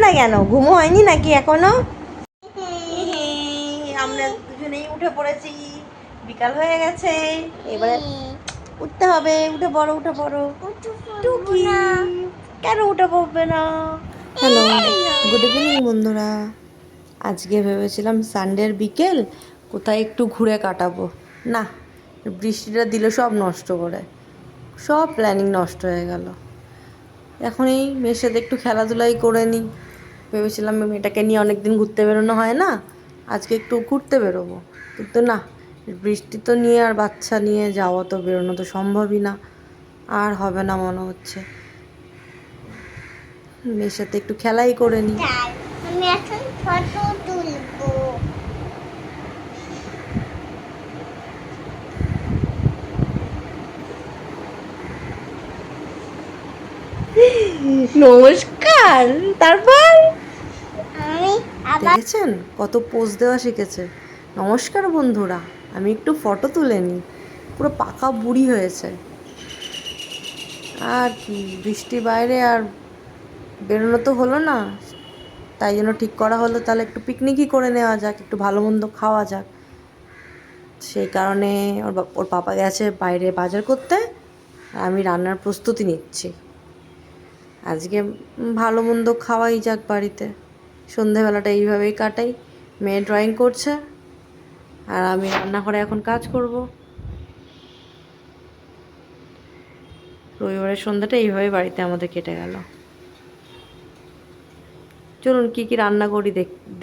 না কেন? ঘুমো হয়নি নাকি এখনো? আমরা দুজনেই উঠে পড়েছি, বিকাল হয়ে গেছে, এবারে উঠতে হবে। উঠে পড়ো, উঠে পড়ো। টুকি কেন উঠে পড়বে না? হ্যালো, গুড ইভিনিং বন্ধুরা। আজকে ভেবেছিলাম সানডের বিকেল কোথায় একটু ঘুরে কাটাবো, না বৃষ্টিটা দিল সব নষ্ট করে, সব প্ল্যানিং নষ্ট হয়ে গেল। এখন এই মেয়ের সাথে একটু খেলাধুলাই করে নিই ভেবেছিলাম। মেয়েটাকে নিয়ে অনেক দিন ঘুরতে বেরোনো হয় না, আজকে একটু ঘুরতে বেরোবো, কিন্তু না, বৃষ্টি তো নিয়ে আর বাচ্চা নিয়ে যাওয়া তো বেরোনো তো সম্ভবই না, আর হবে না মনে হচ্ছে। মেয়ের সাথে একটু খেলাই করে নিই। আমি এখন ফটো তুলবো। নমস্কার। তারপর আমি আবার দেখেছেন কত পোজ দেওয়া শিখেছে। নমস্কার বন্ধুরা, আমি একটু ফটো তুলে নিই। পুরো পাকা বুড়ি হয়েছে। আর কি, বৃষ্টি বাইরে আর বেরোনো তো হলো না, তাই জন্য ঠিক করা হলো তাহলে একটু পিকনিকই করে নেওয়া যাক, একটু ভালো মন্দ খাওয়া যাক। সেই কারণে ওর পাপা গেছে বাইরে বাজার করতে, আর আমি রান্নার প্রস্তুতি নিচ্ছি। আজকে ভালো মন্দ খাওয়াই যাক বাড়িতে, সন্ধেবেলাটা এইভাবেই কাটাই। মেয়ে ড্রয়িং করছে আর আমি রান্নাঘরে এখন কাজ করব। রবিবারের সন্ধ্যাটা এইভাবেই বাড়িতে আমাদের কেটে গেল। চলুন কি কি রান্না করি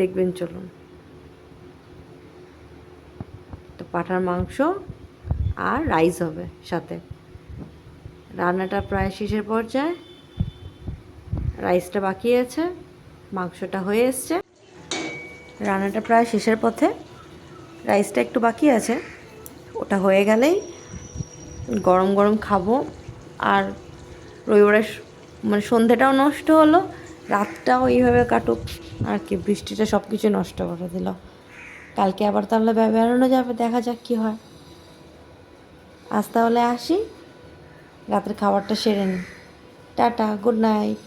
দেখবেন, চলুন। তো পাঁঠার মাংস আর রাইস হবে সাথে। রান্নাটা প্রায় শেষের পর্যায়ে, রাইসটা বাকি আছে, মাংসটা হয়ে এসছে। রান্নাটা প্রায় শেষের পথে, রাইসটা একটু বাকি আছে, ওটা হয়ে গেলেই গরম গরম খাবো। আর রবিবারের মানে সন্ধেটাও নষ্ট হলো, রাতটাও এইভাবে কাটুক আর কি। বৃষ্টিটা সব কিছু নষ্ট করে দিল। কালকে আবার তাহলে বেরোনো যাবে, দেখা যাক কী হয়। আজ তাহলে আসি, রাতের খাবারটা সেরে নিই। Tata, good night.